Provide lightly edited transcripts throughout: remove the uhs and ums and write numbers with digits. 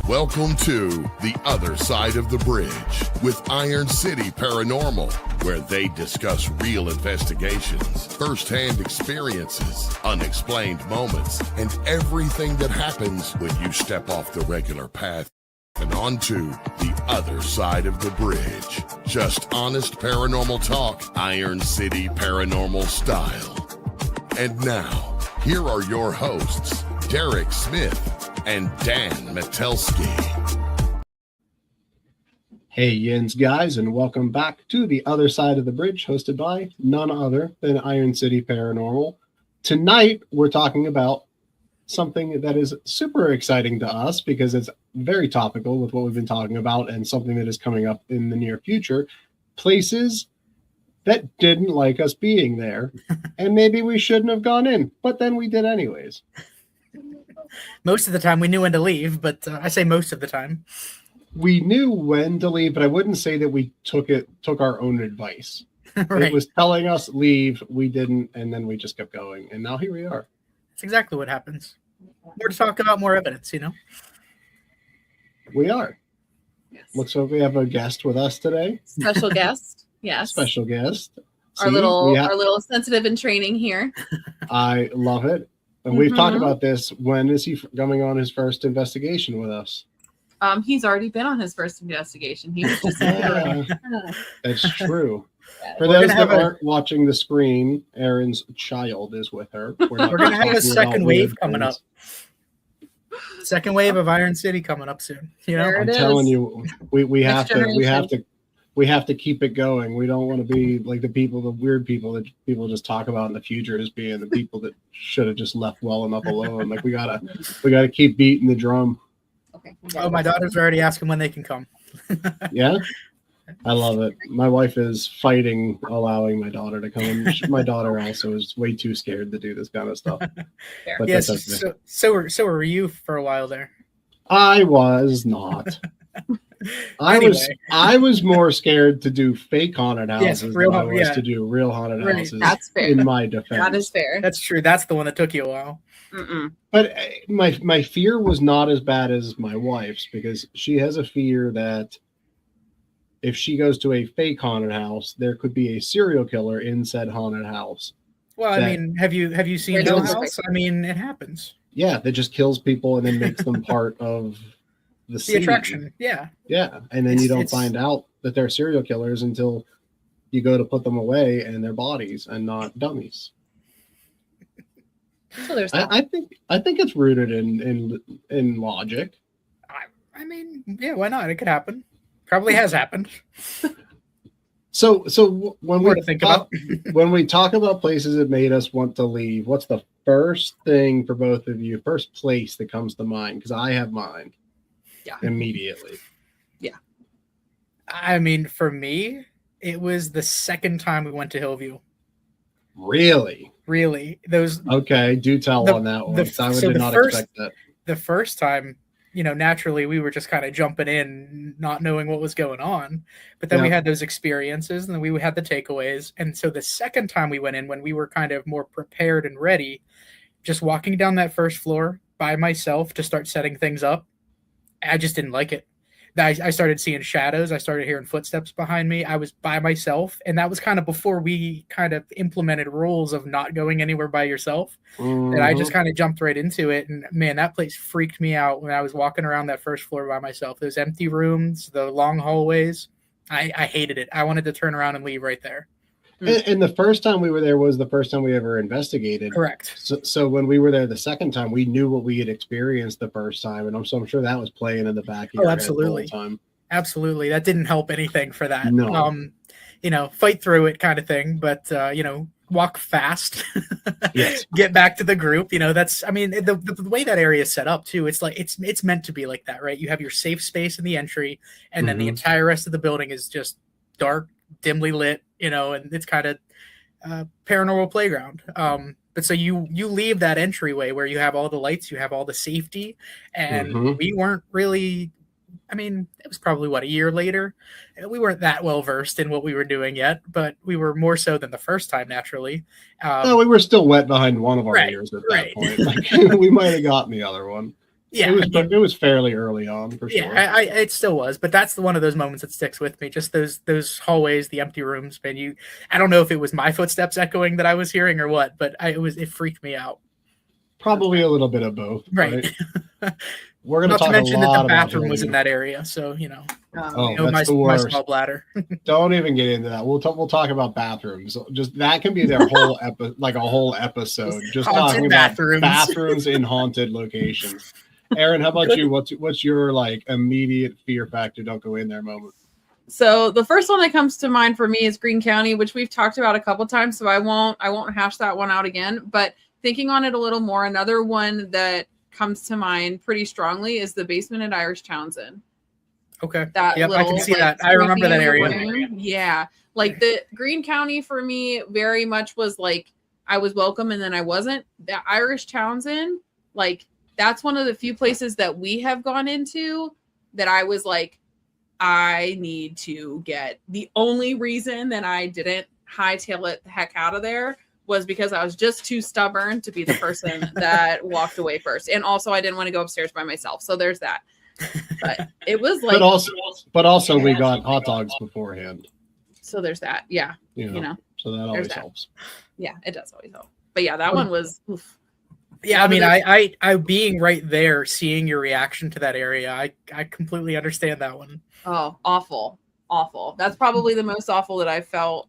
Welcome to The Other Side of the Bridge with Iron City Paranormal, where they discuss real investigations, first-hand experiences, unexplained moments, and everything that happens when you step off the regular path and onto the other side of the bridge. Just honest paranormal talk, Iron City Paranormal style. And now, here are your hosts, Derek Smith and Dan Metelsky. Hey yins guys, and welcome back to The Other Side of the Bridge, hosted by none other than Iron City Paranormal. Tonight we're talking about something that is super exciting to us because it's very topical with what we've been talking about and something that is coming up in the near future. Places that didn't like us being there, and maybe we shouldn't have gone in, but then we did anyways. Most of the time we knew when to leave, but I say most of the time. We knew when to leave, but I wouldn't say that we took our own advice. Right. It was telling us leave, we didn't, and then we just kept going. And now here we are. That's exactly what happens. We're to talk about more evidence, you know? We are. Yes. Looks like we have a guest with us today. Special guest. Yes. Special guest. Our little sensitive in training here. I love it. And we've talked about this. When is he coming on his first investigation with us? He's already been on his first investigation. He was just That's true. Yeah. For those that aren't watching the screen, Erin's child is with her. We're going to have a second wave coming up. Second wave of Iron City coming up soon. You know, I'm telling you, we have to keep it going. We don't want to be like the weird people that people just talk about in the future as being the people that should have just left well enough alone. Like we gotta keep beating the drum. Okay. Oh, my daughter's already asking when they can come. Yeah, I love it. My wife is fighting allowing my daughter to come. My daughter also is way too scared to do this kind of stuff. But Yes, that's okay. so were you for a while there? I was not. I was more scared to do fake haunted houses than I was to do real haunted houses. That's fair. In my defense, That is fair. That's true. That's the one that took you a while. But my fear was not as bad as my wife's, because she has a fear that if she goes to a fake haunted house, there could be a serial killer in said haunted house. Well, I mean, have you seen Hill House? I mean, it happens. Yeah, that just kills people and then makes them part of the scene. Attraction. Yeah. Yeah, and then you don't find out that they're serial killers until you go to put them away and they're bodies and not dummies. So there's I think it's rooted in logic. I mean, yeah, why not? It could happen. Probably has happened. So when we talk about places that made us want to leave, what's the first thing for both of you? First place that comes to mind? Because I have mine. Yeah. Immediately. Yeah. I mean, for me, it was the second time we went to Hillview. Really? Okay, do tell on that one. I did not expect that. The first time, you know, naturally we were just kind of jumping in, not knowing what was going on. But then we had those experiences, and then we had the takeaways. And so the second time we went in, when we were kind of more prepared and ready, just walking down that first floor by myself to start setting things up, I just didn't like it. I started seeing shadows. I started hearing footsteps behind me. I was by myself. And that was kind of before we kind of implemented rules of not going anywhere by yourself. And I just kind of jumped right into it. And man, that place freaked me out when I was walking around that first floor by myself. Those empty rooms, the long hallways. I hated it. I wanted to turn around and leave right there. And the first time we were there was the first time we ever investigated. Correct. So when we were there the second time, we knew what we had experienced the first time, and I'm sure that was playing in the back of your head the whole time. Absolutely. That didn't help anything for that. No. You know, fight through it kind of thing, but you know, walk fast. Yes. Get back to the group. You know, that's, I mean, the way that area is set up too, it's like it's meant to be like that, right? You have your safe space in the entry, and then the entire rest of the building is just dark, dimly lit, you know, and it's kind of paranormal playground. But so you leave that entryway where you have all the lights, you have all the safety, and we weren't really, I mean, it was probably a year later. We weren't that well versed in what we were doing yet, but we were more so than the first time, naturally. No, we were still wet behind one of our ears at that point. Like, we might have gotten the other one. Yeah, it was fairly early on for sure. Yeah, it still was, but that's one of those moments that sticks with me. Just those hallways, the empty rooms, man. I don't know if it was my footsteps echoing that I was hearing or what, but it freaked me out. Probably a little bit of both, right? We're going to talk a lot about mention that the bathroom was in that area, so that's the worst. My small bladder. Don't even get into that. We'll talk about bathrooms. Just that can be their whole a whole episode. Just talking about bathrooms in haunted locations. Aaron, how about you? What's your like immediate fear factor? Don't go in there moment. So the first one that comes to mind for me is Greene County, which we've talked about a couple times. So I won't hash that one out again. But thinking on it a little more, another one that comes to mind pretty strongly is the basement at Irish Townsend. Okay. That I can see that. I remember that area. Room. Yeah. Like the Greene County for me very much was like I was welcome and then I wasn't. The Irish Townsend, like that's one of the few places that we have gone into that I was like, I need to get. The only reason that I didn't hightail it the heck out of there was because I was just too stubborn to be the person that walked away first. And also I didn't want to go upstairs by myself. So there's that. But it was like but also we got hot dogs beforehand. So there's that. Yeah. You know so that always helps. Yeah, it does always help. But yeah, that one was oof. Yeah, I mean, I being right there, seeing your reaction to that area, I completely understand that one. Oh, awful. That's probably the most awful that I've felt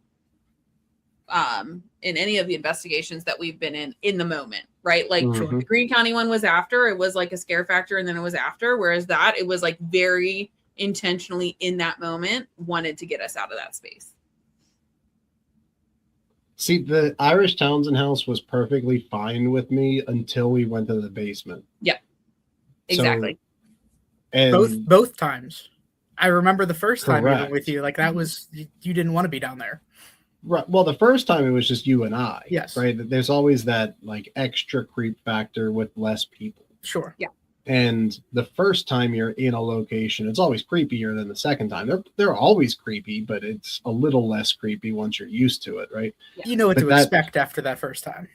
in any of the investigations that we've been in the moment, right? Like the Greene County one was after, it was like a scare factor, and then it was after, whereas that it was like very intentionally in that moment wanted to get us out of that space. See, the Irish Townsend house was perfectly fine with me until we went to the basement. Yeah, exactly. So, and both times. I remember the first time we were with you, like that was, you didn't want to be down there. Right. Well, the first time it was just you and I. Yes. Right. There's always that like extra creep factor with less people. Sure. Yeah. And the first time you're in a location, it's always creepier than the second time. They're always creepy, but it's a little less creepy once you're used to it, right? Yeah. You know what to expect after that first time.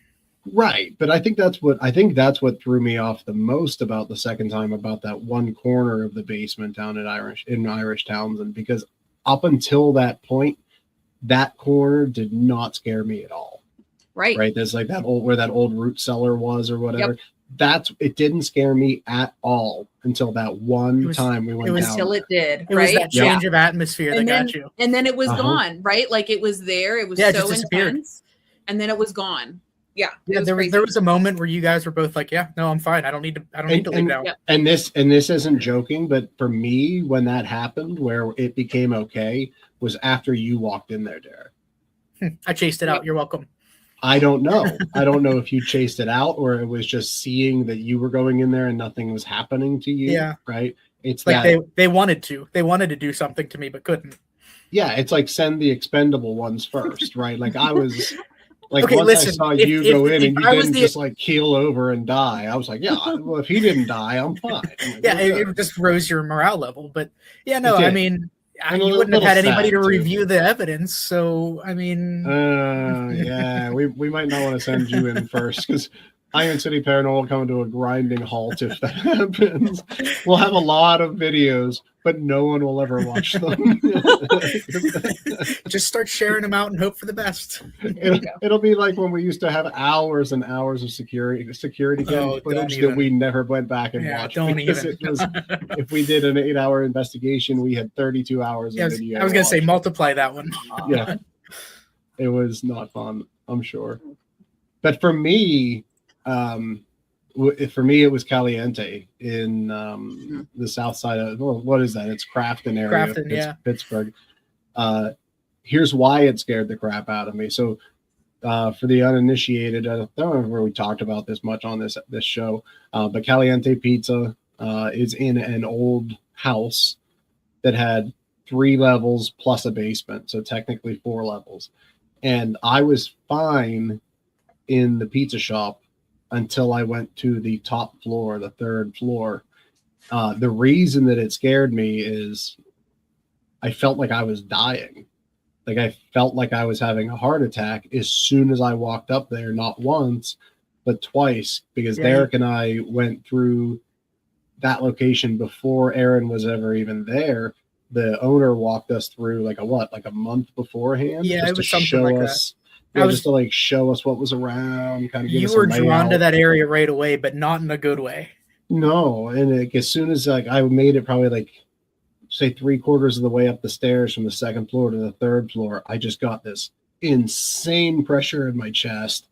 Right. But I think that's what threw me off the most about the second time, about that one corner of the basement down at Irish Townsend, because up until that point, that corner did not scare me at all. Right. Right. There's like that old root cellar was or whatever. Yep. It didn't scare me at all until that one time we went down. Until it did. It was that change of atmosphere that got you. And then it was gone, right? Like it was there. It was so intense. And then it was gone. Yeah. There was a moment where you guys were both like, yeah, no, I'm fine. I don't need to leave now. Yep. And this isn't joking, but for me, when that happened, where it became okay, was after you walked in there, Derek. I chased it out. You're welcome. I don't know. I don't know if you chased it out or it was just seeing that you were going in there and nothing was happening to you. Yeah. Right. It's like they wanted to do something to me, but couldn't. Yeah. It's like send the expendable ones first. Right. Like I was like, okay, once listen, I saw you go in and you didn't just like keel over and die. I was like, yeah, well, if he didn't die, I'm fine. Like, yeah. It just rose your morale level, but yeah, no, I mean, you wouldn't have had anybody to review the evidence, so I mean, yeah, we might not want to send you in first because Iron City Paranormal will come to a grinding halt if that happens. We'll have a lot of videos, but no one will ever watch them. Just start sharing them out and hope for the best. It'll be like when we used to have hours and hours of security footage that we never went back and watched. If we did an 8-hour investigation, we had 32 hours of video. I was going to say multiply that one. Yeah, it was not fun, I'm sure. But for me, it was Caliente in the south side of what is that? It's Crafton area. Pittsburgh. Here's why it scared the crap out of me. So for the uninitiated, I don't remember we talked about this much on this show, but Caliente Pizza is in an old house that had 3 levels plus a basement, so technically 4 levels. And I was fine in the pizza shop until I went to the top floor, the 3rd floor. The reason that it scared me is I felt like I was dying. Like I felt like I was having a heart attack as soon as I walked up there, not once, but twice, because Derek and I went through that location before Aaron was ever even there. The owner walked us through like a month beforehand. Yeah, just it was to something show like us, that. yeah, just to like show us what was around, kind of give us You were a drawn to layout. that area right away, but not in a good way. No, and like, as soon as like I made it probably like say 3/4 of the way up the stairs from the second floor to the third floor, I just got this insane pressure in my chest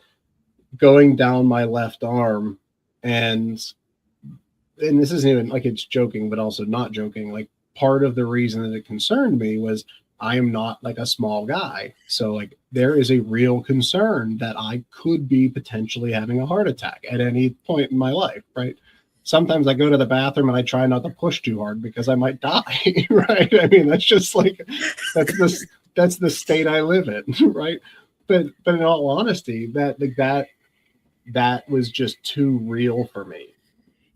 going down my left arm, and this isn't even like it's joking, but also not joking. Like part of the reason that it concerned me was I am not like a small guy, so like there is a real concern that I could be potentially having a heart attack at any point in my life, right? Sometimes I go to the bathroom and I try not to push too hard because I might die, right? I mean, that's just like that's the state I live in, right? But in all honesty, that was just too real for me.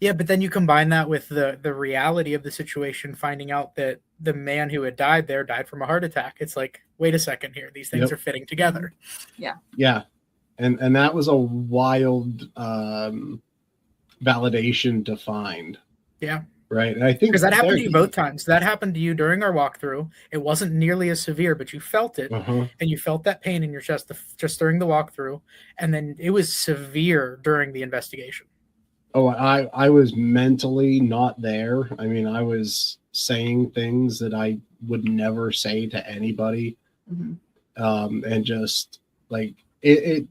Yeah, but then you combine that with the reality of the situation, finding out that the man who had died there died from a heart attack. It's like, wait a second here, these things are fitting together. Yeah, and that was a wild validation to find. Yeah. Right. And I think because that happened to you both times. That happened to you during our walkthrough. It wasn't nearly as severe, but you felt it, and you felt that pain in your chest just during the walkthrough, and then it was severe during the investigation. Oh, I was mentally not there. I mean, I was saying things that I would never say to anybody, and just like it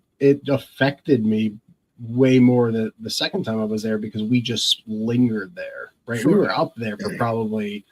affected me way more the second time I was there because we just lingered there. Right, we were up there for probably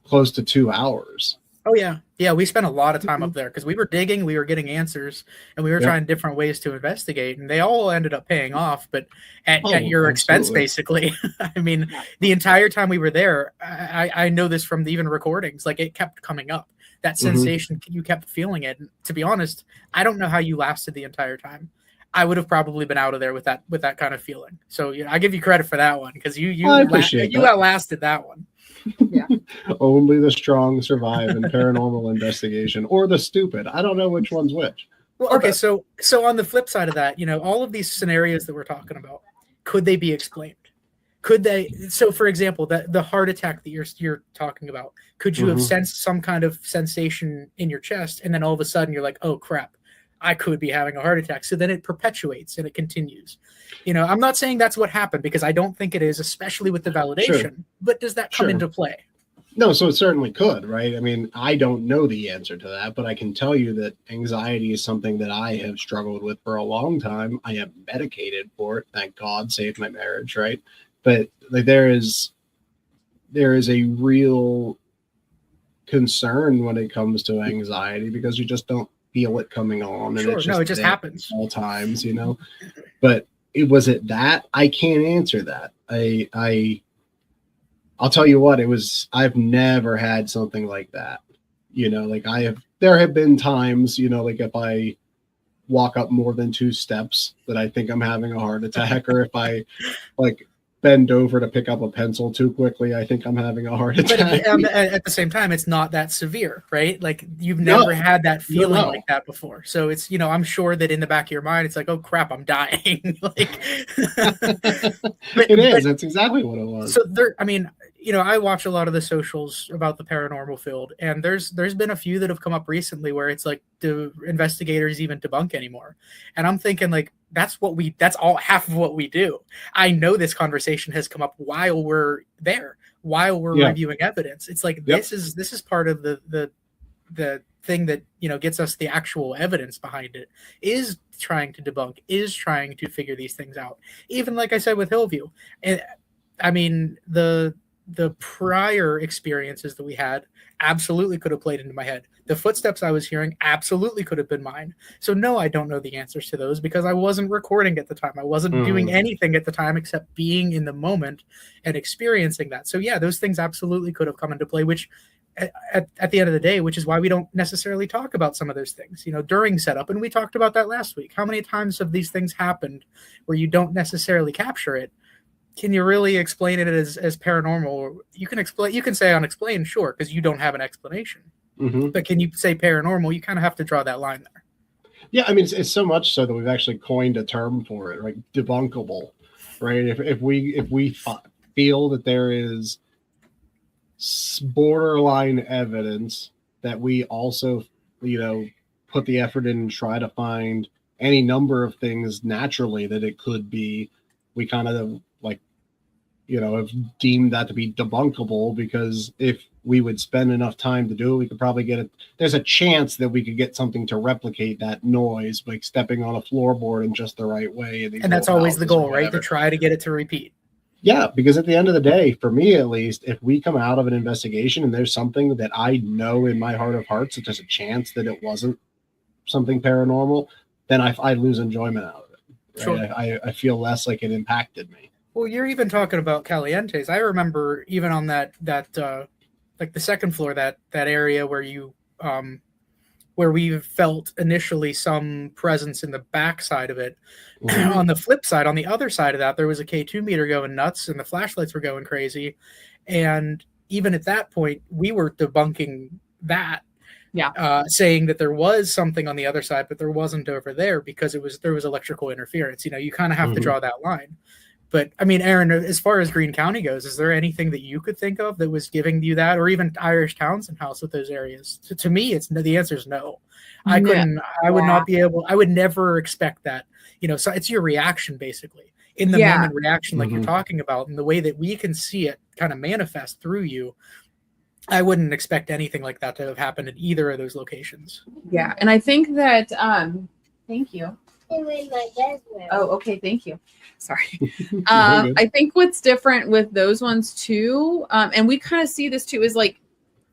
close to 2 hours. Oh yeah, we spent a lot of time up there because we were digging, we were getting answers, and we were trying different ways to investigate, and they all ended up paying off, but at your expense, basically. I mean, the entire time we were there, I know this from the even recordings, like it kept coming up. That sensation, you kept feeling it. And to be honest, I don't know how you lasted the entire time. I would have probably been out of there with that kind of feeling. So I give you credit for that one because you outlasted that one. Yeah. Only the strong survive in paranormal investigation, or the stupid. I don't know which one's which. Well, okay, so on the flip side of that, all of these scenarios that we're talking about, could they be explained? Could they? So, for example, the heart attack that you're talking about, could you have sensed some kind of sensation in your chest, and then all of a sudden you're like, oh crap, I could be having a heart attack. So then it perpetuates and it continues. I'm not saying that's what happened because I don't think it is, especially with the validation. But does that come into play? No, so it certainly could, right? I mean, I don't know the answer to that, but I can tell you that anxiety is something that I have struggled with for a long time. I am medicated for it. Thank God, saved my marriage, right? But like there is a real concern when it comes to anxiety because you just don't feel it coming on, and it just happens all times, But was it that? I can't answer that. I'll tell you what, I've never had something like that. There have been times, like if I walk up more than 2 steps that I think I'm having a heart attack, or if I like bend over to pick up a pencil too quickly, I think I'm having a heart attack. But at the same time, it's not that severe, right? Like you've never had that feeling like that before. So it's, I'm sure that in the back of your mind, it's like, oh crap, I'm dying. That's exactly what it was. So I watch a lot of the socials about the paranormal field, and there's been a few that have come up recently where it's like, do investigators even debunk anymore? And I'm thinking like, that's all half of what we do. I know this conversation has come up while we're there, while we're reviewing evidence. It's like, this is part of the thing that, gets us the actual evidence behind it, is trying to debunk, is trying to figure these things out. Even like I said with Hillview. And I mean, the prior experiences that we had absolutely could have played into my head. The footsteps I was hearing absolutely could have been mine. So no, I don't know the answers to those because I wasn't recording at the time. I wasn't doing anything at the time except being in the moment and experiencing that. So yeah, those things absolutely could have come into play, which at the end of the day, which is why we don't necessarily talk about some of those things, during setup. And we talked about that last week. How many times have these things happened where you don't necessarily capture it? Can you really explain it as paranormal? You can say unexplained, sure, because you don't have an explanation. But can you say paranormal? You kind of have to draw that line there. Yeah, I mean, it's so much so that we've actually coined a term for it, right? Debunkable, right? If we feel that there is borderline evidence that we also, put the effort in and try to find any number of things naturally that it could be. We kind of have deemed that to be debunkable, because if we would spend enough time to do it, we could probably get it. There's a chance that we could get something to replicate that noise, like stepping on a floorboard in just the right way. And that's always the goal, right? To try to get it to repeat. Yeah, because at the end of the day, for me at least, if we come out of an investigation and there's something that I know in my heart of hearts that there's a chance that it wasn't something paranormal, then I lose enjoyment out of it. Right? Sure. I feel less like it impacted me. Well, you're even talking about Calientes. I remember even on that like the second floor, that area where you where we felt initially some presence in the back side of it. Mm-hmm. On the flip side, on the other side of that, there was a K2 meter going nuts and the flashlights were going crazy. And even at that point, we were debunking that. Yeah. Saying that there was something on the other side, but there wasn't over there because there was electrical interference. You kind of have to draw that line. But I mean, Aaron, as far as Greene County goes, is there anything that you could think of that was giving you that, or even Irish Townsend House with those areas? To me, the answer is no. I couldn't. I would not be able. I would never expect that. So it's your reaction basically in the moment reaction, like you're talking about, and the way that we can see it kind of manifest through you. I wouldn't expect anything like that to have happened in either of those locations. Yeah, and I think that. Thank you. Oh, okay. Thank you. Sorry. I think what's different with those ones too, and we kind of see this too, is like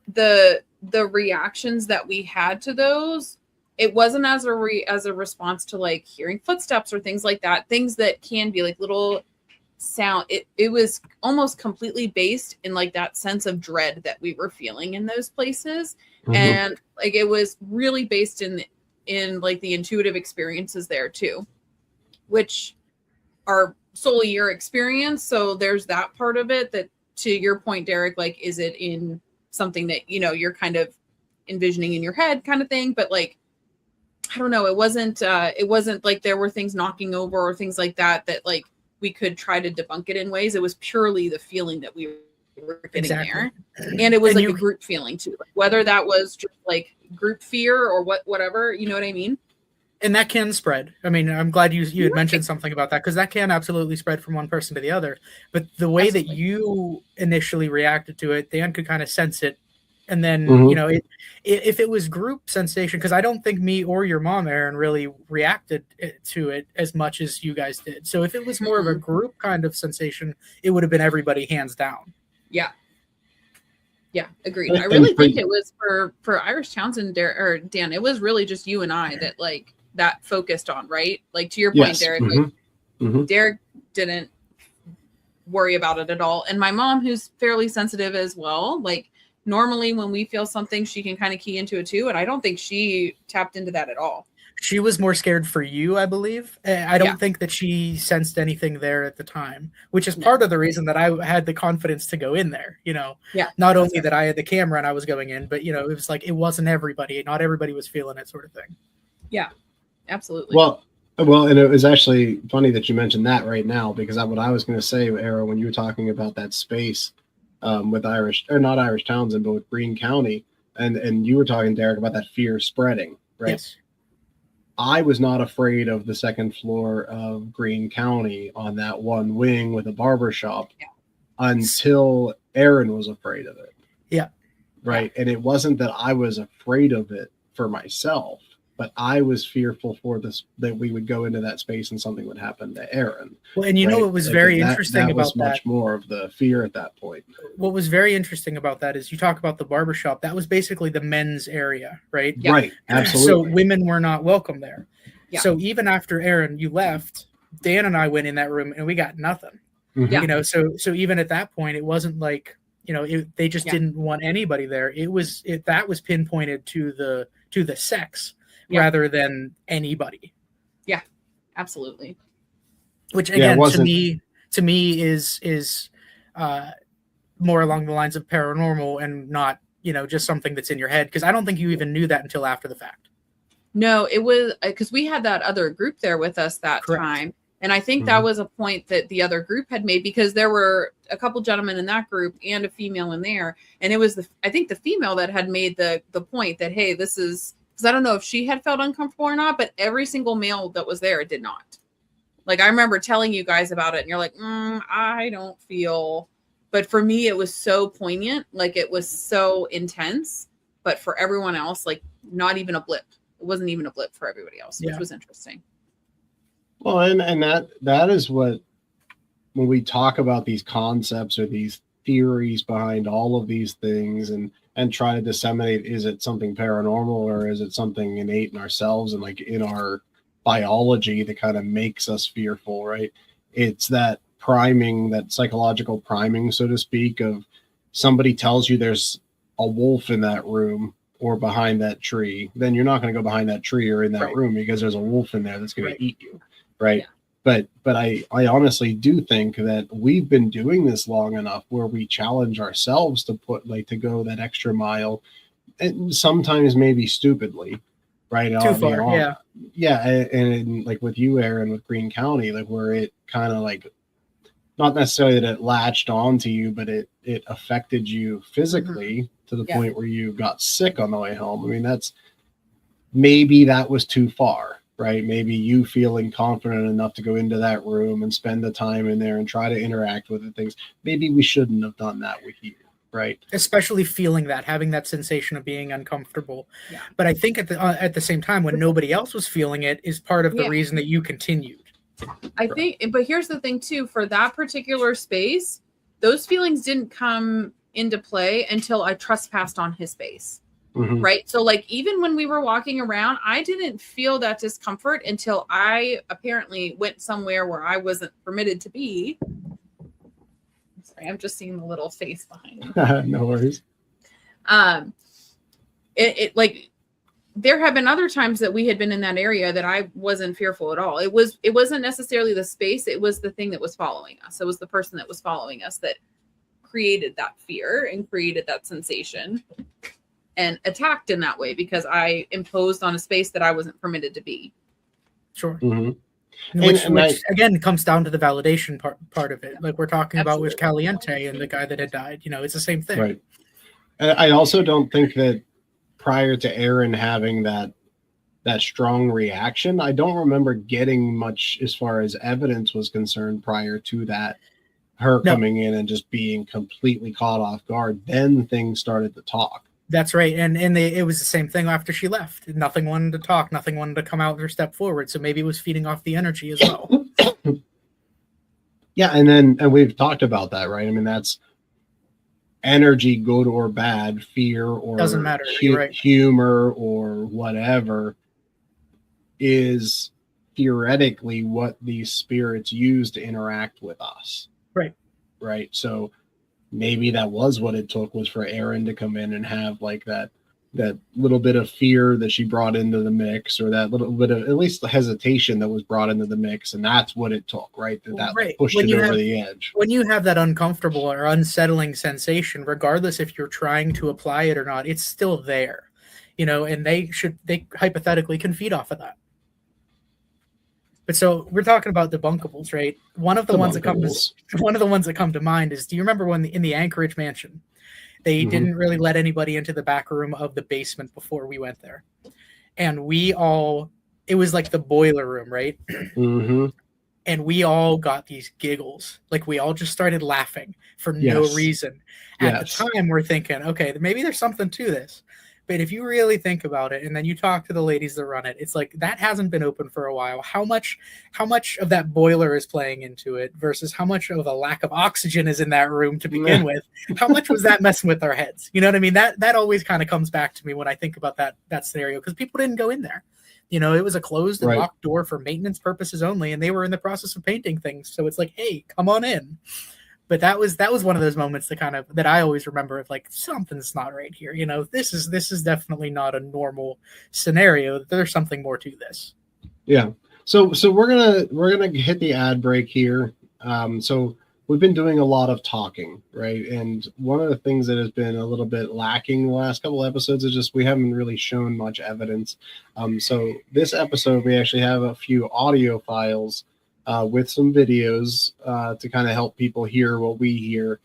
the reactions that we had to those. It wasn't as a response to like hearing footsteps or things like that. Things that can be like little sound. It was almost completely based in like that sense of dread that we were feeling in those places, and like it was really based in like the intuitive experiences there too, which are solely your experience. So there's that part of it that, to your point, Derek, like, is it in something that, you're kind of envisioning in your head kind of thing? But like, I don't know. It wasn't like there were things knocking over or things like that like we could try to debunk it in ways. It was purely the feeling that we were getting there. And it was like a group feeling too, like, whether that was just like group fear or whatever, you know what I mean? And that can spread. I mean, I'm glad you had mentioned something about that, because that can absolutely spread from one person to the other. But the way that you initially reacted to it, Dan could kind of sense it. And then, if it was group sensation, because I don't think me or your mom, Aaron, really reacted to it as much as you guys did. So if it was more of a group kind of sensation, it would have been everybody hands down. Yeah. Yeah, agreed. I really think it was for Irish Townsend or Dan, it was really just you and I that like that focused on, right? Like to your point, Derek, like, Derek didn't worry about it at all. And my mom, who's fairly sensitive as well, like normally when we feel something, she can kind of key into it too. And I don't think she tapped into that at all. She was more scared for you, I believe. I don't think that she sensed anything there at the time, which is part of the reason that I had the confidence to go in there, not only that I had the camera and I was going in, but, it was like, it wasn't everybody. Not everybody was feeling it, sort of thing. Yeah, absolutely. Well, and it was actually funny that you mentioned that right now, because what I was going to say, Arrow, when you were talking about that space with not Irish Townsend, but with Greene County, and you were talking, Derek, about that fear spreading, right? Yes. I was not afraid of the second floor of Greene County on that one wing with a barber shop until Aaron was afraid of it. Yeah. Right. And it wasn't that I was afraid of it for myself, but I was fearful for this, that we would go into that space and something would happen to Aaron. Well, and what was very interesting about that, much more of the fear at that point. What was very interesting about that is you talk about the barbershop. That was basically the men's area, right? Yeah. Right. Absolutely. So women were not welcome there. Yeah. So even after Aaron, you left, Dan and I went in that room and we got nothing. Mm-hmm. So even at that point, it wasn't like, they just didn't want anybody there. That was pinpointed to the sex. Rather than anybody. Yeah, absolutely. Which again, to me is more along the lines of paranormal and not, just something that's in your head. Because I don't think you even knew that until after the fact. No, it was because we had that other group there with us that time. And I think that was a point that the other group had made, because there were a couple gentlemen in that group and a female in there. And it was I think the female that had made the point that, hey, this is, because I don't know if she had felt uncomfortable or not, but every single male that was there did not. Like, I remember telling you guys about it and you're like, I don't feel, but for me, it was so poignant. Like, it was so intense, but for everyone else, like, not even a blip. It wasn't even a blip for everybody else, which was interesting. Well, and that is what, when we talk about these concepts or these theories behind all of these things and try to disseminate, is it something paranormal or is it something innate in ourselves and like in our biology that kind of makes us fearful, right? It's that priming, that psychological priming, so to speak, of somebody tells you there's a wolf in that room or behind that tree, then you're not going to go behind that tree or in that room because there's a wolf in there that's going to eat you, right? Yeah. But I honestly do think that we've been doing this long enough where we challenge ourselves to to go that extra mile, and sometimes maybe stupidly, right? Too far, yeah. And like with you, Aaron, with Greene County, like where it kind of like, not necessarily that it latched onto you, but it affected you physically to the point where you got sick on the way home. I mean, maybe that was too far, right? Maybe you feeling confident enough to go into that room and spend the time in there and try to interact with the things. Maybe we shouldn't have done that with you, right? Especially feeling that, having that sensation of being uncomfortable. Yeah. But I think at the same time, when nobody else was feeling it, is part of the reason that you continued. I think, but here's the thing too, for that particular space, those feelings didn't come into play until I trespassed on his space. Right. So like, even when we were walking around, I didn't feel that discomfort until I apparently went somewhere where I wasn't permitted to be. Sorry, I'm just seeing the little face behind me. No worries. It like, there have been other times that we had been in that area that I wasn't fearful at all. It wasn't necessarily the space. It was the thing that was following us. It was the person that was following us that created that fear and created that sensation and attacked in that way because I imposed on a space that I wasn't permitted to be. Sure. Which again comes down to the validation part of it. Like we're talking about with Caliente and the guy that had died, it's the same thing. Right. And I also don't think that prior to Aaron having that strong reaction, I don't remember getting much as far as evidence was concerned prior to that, coming in and just being completely caught off guard. Then things started to talk. That's right. And it was the same thing after she left. Nothing wanted to talk. Nothing wanted to come out or step forward. So maybe it was feeding off the energy as well. Yeah. And we've talked about that, right? I mean, that's energy, good or bad, fear or doesn't matter. Humor or whatever, is theoretically what these spirits use to interact with us. Right. So maybe that was what it took, was for Aaron to come in and have like that little bit of fear that she brought into the mix, or that little bit of at least the hesitation that was brought into the mix. And that's what it took, right? That pushed it over the edge. When you have that uncomfortable or unsettling sensation, regardless if you're trying to apply it or not, it's still there, and they hypothetically can feed off of that. But so we're talking about debunkables, right? One of the ones that come to mind is, do you remember when in the Anchorage mansion, they didn't really let anybody into the back room of the basement before we went there? And it was like the boiler room, right? And we all got these giggles. Like we all just started laughing for no reason. At the time, we're thinking, okay, maybe there's something to this. But if you really think about it, and then you talk to the ladies that run it, it's like that hasn't been open for a while. How much of that boiler is playing into it versus how much of a lack of oxygen is in that room to begin with? How much was that messing with our heads? You know what I mean? That always kind of comes back to me when I think about that scenario, because people didn't go in there. It was a closed and locked door for maintenance purposes only, and they were in the process of painting things. So it's like, hey, come on in. But that was one of those moments that I always remember of like, something's not right here. This is definitely not a normal scenario. There's something more to this. Yeah. So we're gonna hit the ad break here. So we've been doing a lot of talking, right? And one of the things that has been a little bit lacking the last couple episodes is just we haven't really shown much evidence. So this episode we actually have a few audio files with some videos to kind of help people hear what we hear,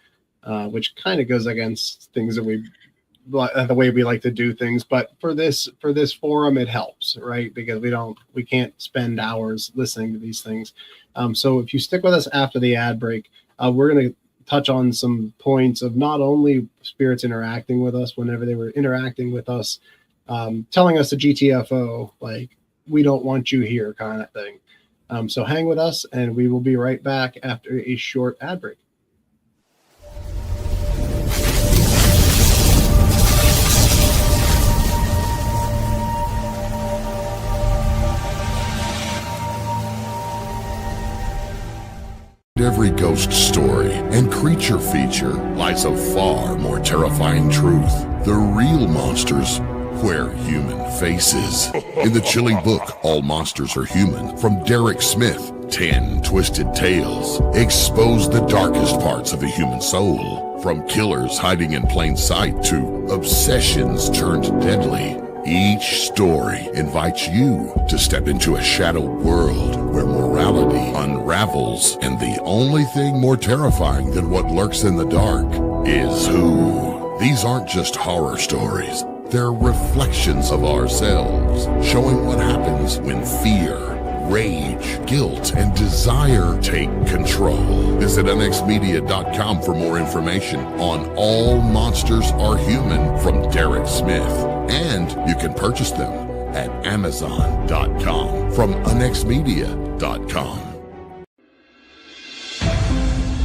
which kind of goes against things that the way we like to do things. But for this forum, it helps, right? Because we can't spend hours listening to these things. So if you stick with us after the ad break, we're going to touch on some points of not only spirits interacting with us whenever they were interacting with us, telling us the GTFO, like, we don't want you here kind of thing. So hang with us, and we will be right back after a short ad break. Every ghost story and creature feature lies a far more terrifying truth. The real monsters wear human faces. In the chilling book, All Monsters Are Human, from Derek Smith, 10 Twisted Tales expose the darkest parts of a human soul. From killers hiding in plain sight to obsessions turned deadly. Each story invites you to step into a shadow world where morality unravels, and the only thing more terrifying than what lurks in the dark is who. These aren't just horror stories. They're reflections of ourselves, showing what happens when fear, rage, guilt, and desire take control. Visit unxmedia.com for more information on All Monsters Are Human from Derek Smith. And you can purchase them at Amazon.com from UnXmedia.com.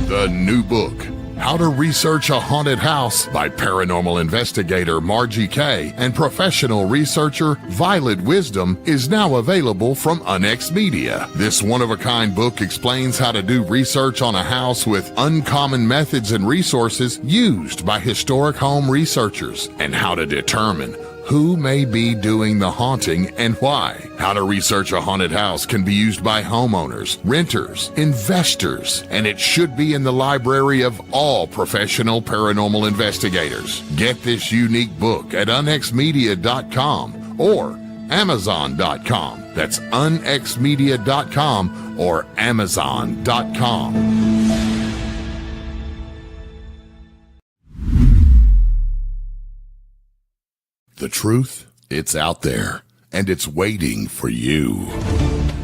The new book, How to Research a Haunted House by paranormal investigator Margie Kay and professional researcher Violet Wisdom, is now available from UnX Media. This one-of-a-kind book explains how to do research on a house with uncommon methods and resources used by historic home researchers, and how to determine who may be doing the haunting and why. How to research a haunted house can be used by homeowners, renters, investors, and it should be in the library of all professional paranormal investigators. Get this unique book at unxmedia.com or Amazon.com. That's unxmedia.com or Amazon.com. The truth, it's out there, and it's waiting for you.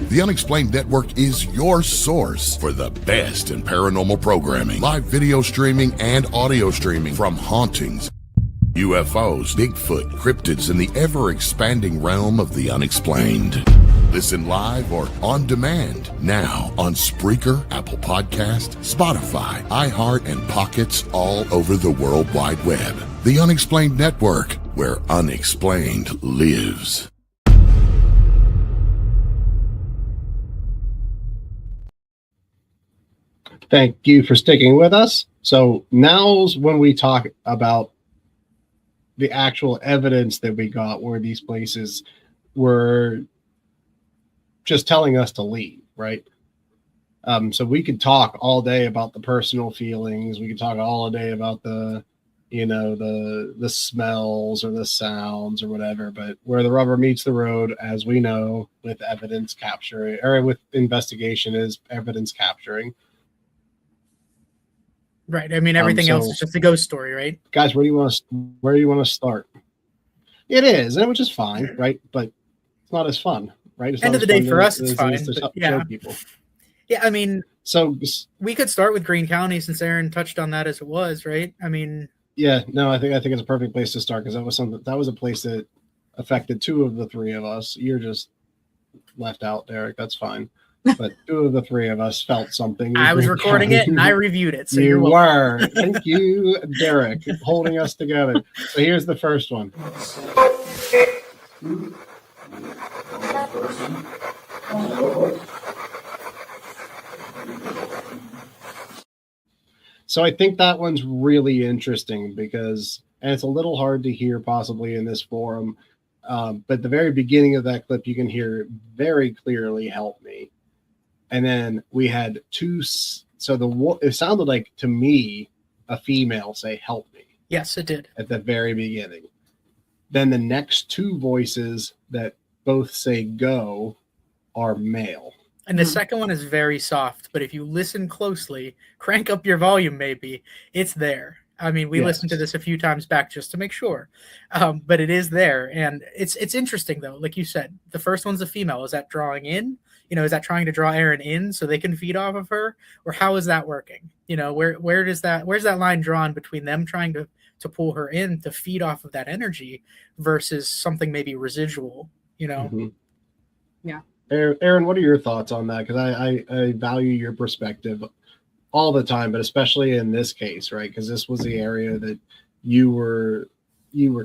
The Unexplained Network is your source for the best in paranormal programming, live video streaming, and audio streaming from hauntings, UFOs, Bigfoot, cryptids, and the ever-expanding realm of the unexplained. Listen live or on demand now on Spreaker, Apple Podcast, Spotify, iHeart, and Pockets all over the World Wide Web. The Unexplained Network, where unexplained lives. Thank you for sticking with us. So now's when we talk about the actual evidence that we got where these places were just telling us to leave, right? So we could talk all day about the personal feelings. We could talk all day about the smells or the sounds or whatever, but where the rubber meets the road, as we know, with evidence capture or with investigation, is evidence capturing. Right. I mean, everything else is just a ghost story, right? Guys, where do you want to start? It is, and which is fine, right? But it's not as fun, right? It's End of the day for us, it's fine. Show people. Yeah, I mean, so we could start with Greene County since Aaron touched on that as it was, right? I mean, yeah, no, I think it's a perfect place to start because that was a place that affected two of the three of us. You're just left out, Derek. That's fine. But two of the three of us felt something. I was recording it and I reviewed it. So you were. Thank you, Derek, holding us together. So here's the first one. So I think that one's really interesting because, and it's a little hard to hear possibly in this forum, but the very beginning of that clip, you can hear very clearly, "Help me." And then we had two, so it sounded like to me, a female say, "Help me." Yes, it did. At the very beginning. Then the next two voices that both say "go" are male. And the second one is very soft, but if you listen closely, crank up your volume maybe, it's there. I mean, we listened to this a few times back just to make sure, but it is there. And it's interesting, though. Like you said, the first one's a female. Is that drawing in? Is that trying to draw Aaron in so they can feed off of her? Or how is that working? Where's that line drawn between them trying to pull her in to feed off of that energy versus something maybe residual, Mm-hmm. Yeah. Aaron, what are your thoughts on that? Because I value your perspective all the time, but especially in this case, right? Because this was the area that you were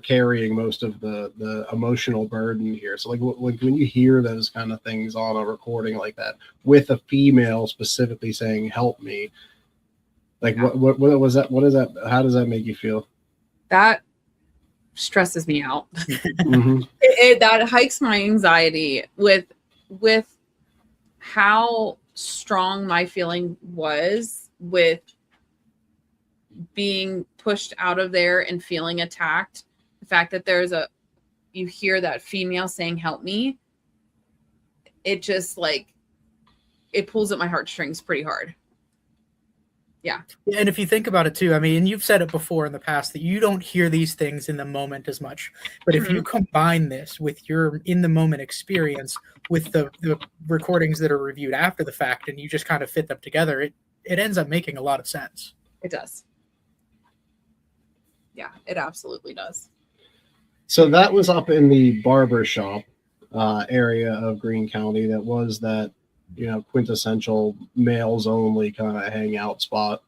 carrying most of the emotional burden here. So like when you hear those kind of things on a recording like that with a female specifically saying "help me," like what was that? What is that? How does that make you feel? That stresses me out. Mm-hmm. That hikes my anxiety with how strong my feeling was with being pushed out of there and feeling attacked. The fact that you hear that female saying "help me," it just it pulls at my heartstrings pretty hard. Yeah. And if you think about it too, I mean, and you've said it before in the past that you don't hear these things in the moment as much. But if you combine this with your in the moment experience with the recordings that are reviewed after the fact, and you just kind of fit them together, it ends up making a lot of sense. It does. Yeah, it absolutely does. So that was up in the barbershop area of Greene County. That was that quintessential males only kind of hangout spot.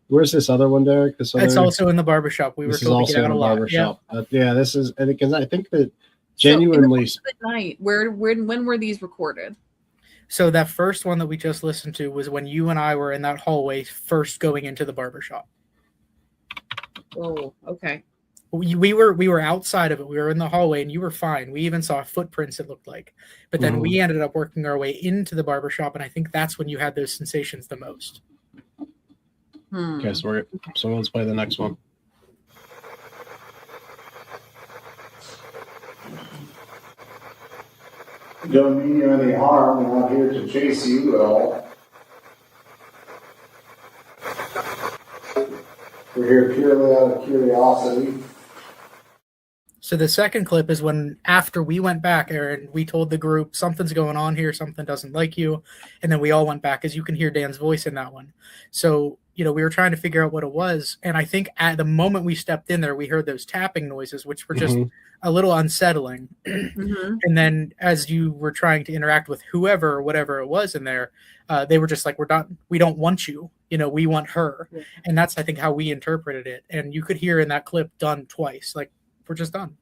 Where's this other one, Derek? It's also in the barbershop. We were told to get out a lot. Barbershop. Yeah, this is because I think that genuinely. So in the night, when were these recorded? So that first one that we just listened to was when you and I were in that hallway first going into the barbershop. Oh, okay. We were outside of it. We were in the hallway, and you were fine. We even saw footprints, it looked like. But then we ended up working our way into the barbershop, and I think that's when you had those sensations the most. Okay, so let's play the next one. Don't mean you any harm. We're not here to chase you at all. We're here purely out of curiosity. So the second clip is when, after we went back, Aaron, we told the group something's going on here, something doesn't like you, and then we all went back, as you can hear Dan's voice in that one. So, we were trying to figure out what it was, and I think at the moment we stepped in there, we heard those tapping noises, which were just a little unsettling. And then as you were trying to interact with whoever or whatever it was in there, they were just like, we don't want you, we want her. Yeah. And that's, I think, how we interpreted it. And you could hear in that clip done twice, like, we're just done.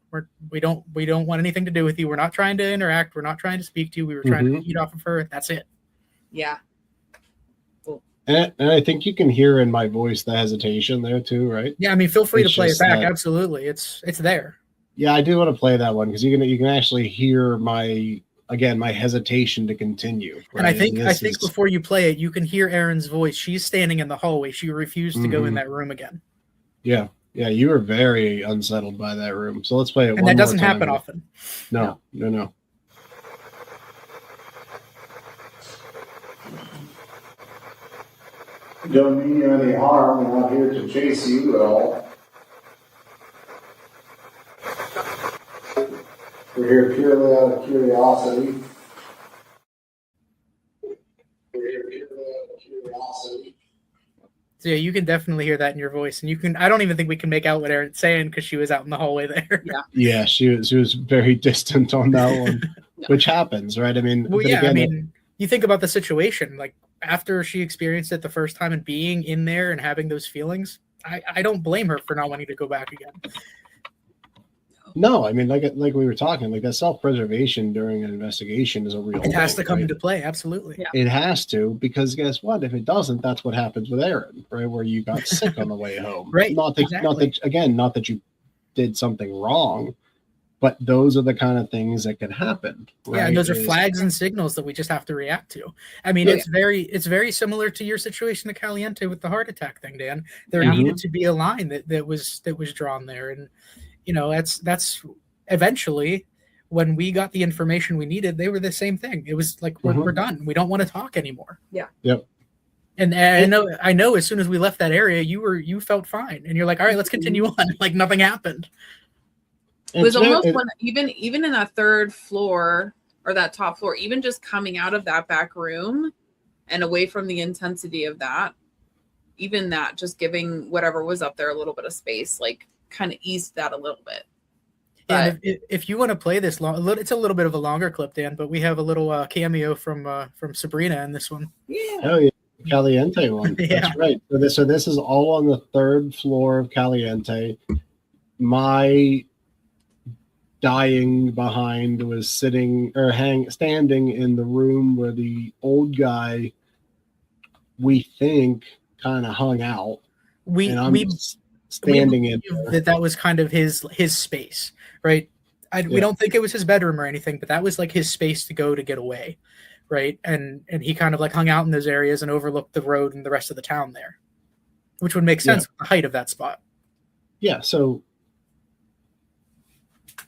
We don't want anything to do with you. We're not trying to interact. We're not trying to speak to you. We were trying to feed off of her. That's it. Yeah. Cool. And I think you can hear in my voice the hesitation there too, right? Yeah, I mean, feel free to play it back. Absolutely, it's there. Yeah, I do want to play that one because you can actually hear my hesitation to continue. Right? And I think before you play it, you can hear Erin's voice. She's standing in the hallway. She refused to go in that room again. Yeah. Yeah, you were very unsettled by that room. So let's play it. And that doesn't happen often. No. Don't mean you any harm. We're not here to chase you at all. We're here purely out of curiosity. So yeah, you can definitely hear that in your voice, and I don't even think we can make out what Erin's saying because she was out in the hallway there. Yeah, she was very distant on that one, which happens, right? I mean, you think about the situation, like after she experienced it the first time and being in there and having those feelings, I don't blame her for not wanting to go back again. No, I mean, like we were talking, like that self-preservation during an investigation is a real thing. It has to come into play, absolutely. Yeah. It has to, because guess what? If it doesn't, that's what happens with Erin, right? Where you got sick on the way home. Right. Not that you did something wrong, but those are the kind of things that can happen. Right? Yeah, and those are flags and signals that we just have to react to. I mean, it's very similar to your situation at Caliente with the heart attack thing, Dan. There needed to be a line that was drawn there, and that's eventually when we got the information we needed, they were the same thing. It was like, we're done. We don't want to talk anymore. Yeah. Yep. And I know as soon as we left that area, you felt fine. And you're like, all right, let's continue on. Like nothing happened. It was almost even in that third floor or that top floor, even just coming out of that back room and away from the intensity of that, even that just giving whatever was up there a little bit of space, like kind of eased that a little bit. And if you want to play this it's a little bit of a longer clip, Dan, but we have a little cameo from Sabrina in this one. Yeah. Oh yeah, Caliente one. Yeah. That's right. So this is all on the third floor of Caliente. My dying behind was standing in the room where the old guy, we think, kind of hung out. We standing in that was kind of his space, right? We don't think it was his bedroom or anything, but that was like his space to go to get away, right? And he kind of like hung out in those areas and overlooked the road and the rest of the town there, which would make sense with the height of that spot. Yeah, so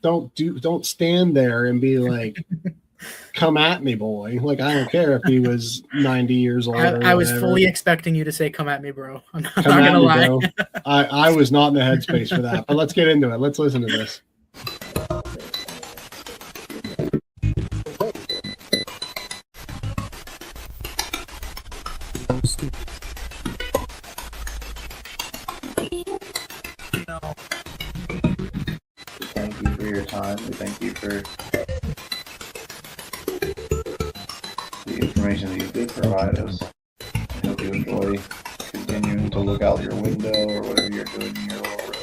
don't stand there and be like, come at me, boy. Like, I don't care if he was 90 years old. I was fully expecting you to say, come at me, bro. I'm not gonna lie. Bro. I was not in the headspace for that, but let's get into it. Let's listen to this. Thank you for your time. Thank you for the information that you did provide us. I hope you enjoy continuing to look out your window or whatever you're doing in your little room.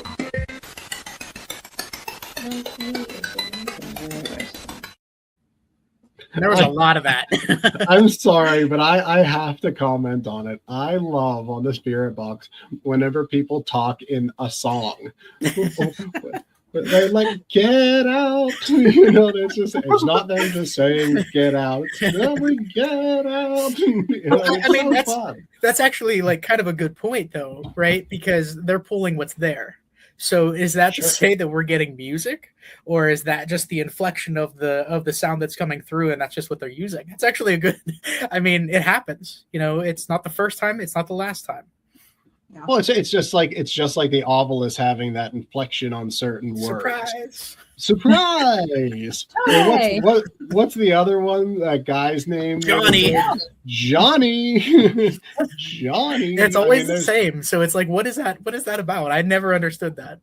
There was a lot of that. I'm sorry, but I have to comment on it. I love on the Spirit Box whenever people talk in a song. They're like, get out. You know, it's not them just saying get out. It's get out. You know, I mean, that's actually like kind of a good point though, right? Because they're pulling what's there. So is that to say that we're getting music, or is that just the inflection of the sound that's coming through, and that's just what they're using? It's actually a good. I mean, it happens. You know, it's not the first time, it's not the last time. Yeah. Well, it's just like the Ovilus having that inflection on certain Surprise! words. Surprise! What's the other one? That guy's name? Johnny. Johnny. It's always the same. So it's like, what is that? What is that about? I never understood that.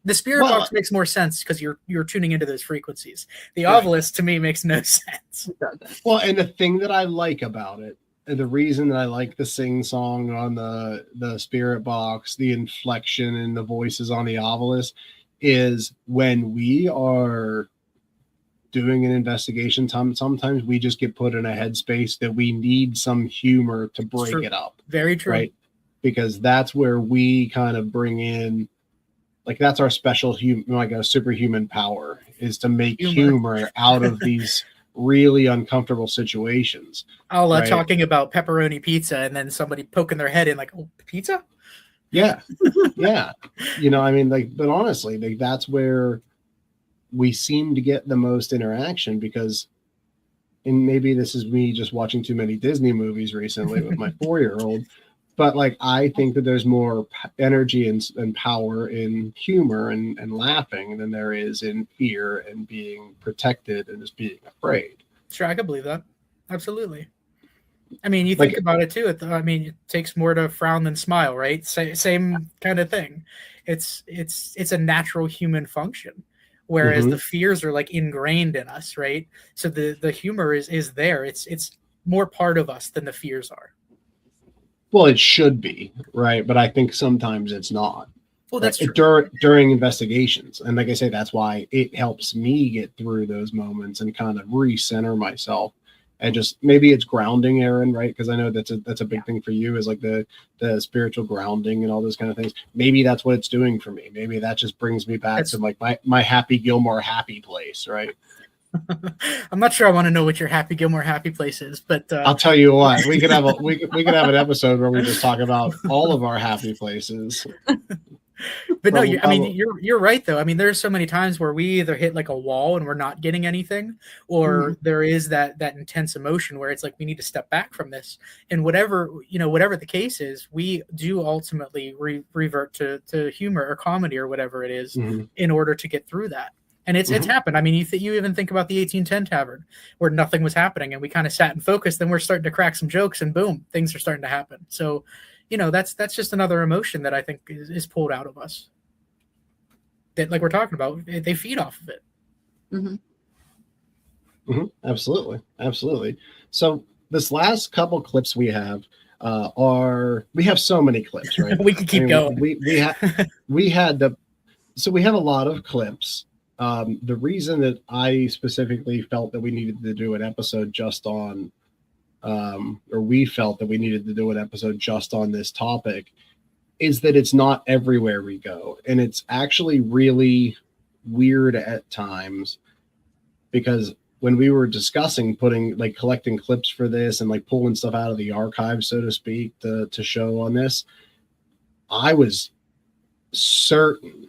The Spirit Box makes more sense because you're tuning into those frequencies. The Ovilus to me makes no sense. Well, and the thing that I like about it, and the reason that I like the sing song on the Spirit Box, the inflection and the voices on the Ovilus, is when we are doing an investigation, sometimes we just get put in a headspace that we need some humor to break it up. Very true. Right? Because that's where we kind of bring in, like, that's our special like a superhuman power, is to make humor out of these really uncomfortable situations. Talking about pepperoni pizza and then somebody poking their head in like, oh, pizza? Yeah. Yeah. You know, I mean, like, but honestly, like, that's where we seem to get the most interaction, because, and maybe this is me just watching too many Disney movies recently with my 4-year-old, but like, I think that there's more energy and power in humor and laughing than there is in fear and being protected and just being afraid. Sure, I could believe that. Absolutely. I mean, you think about it too. I mean, it takes more to frown than smile, right? Same kind of thing. It's a natural human function, whereas the fears are like ingrained in us, right? So the humor is there. It's more part of us than the fears are. Well, it should be, right? But I think sometimes it's not. Well, that's true. During investigations. And like I say, that's why it helps me get through those moments and kind of recenter myself. And just, maybe it's grounding, Aaron, right? Because I know that's a big thing for you, is like the spiritual grounding and all those kind of things. Maybe that's what it's doing for me. Maybe that just brings me back to like my Happy Gilmore happy place, right? I'm not sure I want to know what your Happy Gilmore happy place is, but I'll tell you what, we could have an episode where we just talk about all of our happy places. But no, I mean, you're right though. I mean, there's so many times where we either hit like a wall and we're not getting anything, or there is that intense emotion where it's like we need to step back from this. And whatever the case is, we do ultimately revert to humor or comedy or whatever it is in order to get through that. And it's happened. I mean, you even think about the 1810 Tavern where nothing was happening and we kind of sat and focused. Then we're starting to crack some jokes and boom, things are starting to happen. So, that's just another emotion that I think is pulled out of us. That, like we're talking about, they feed off of it. Absolutely. So this last couple clips we have we have so many clips, right? We can keep going. We have a lot of clips. The reason that I specifically felt that we needed to do an episode just on, or we felt that we needed to do an episode just on this topic, is that it's not everywhere we go. And it's actually really weird at times, because when we were discussing collecting clips for this and like pulling stuff out of the archive, so to speak, to show on this, I was certain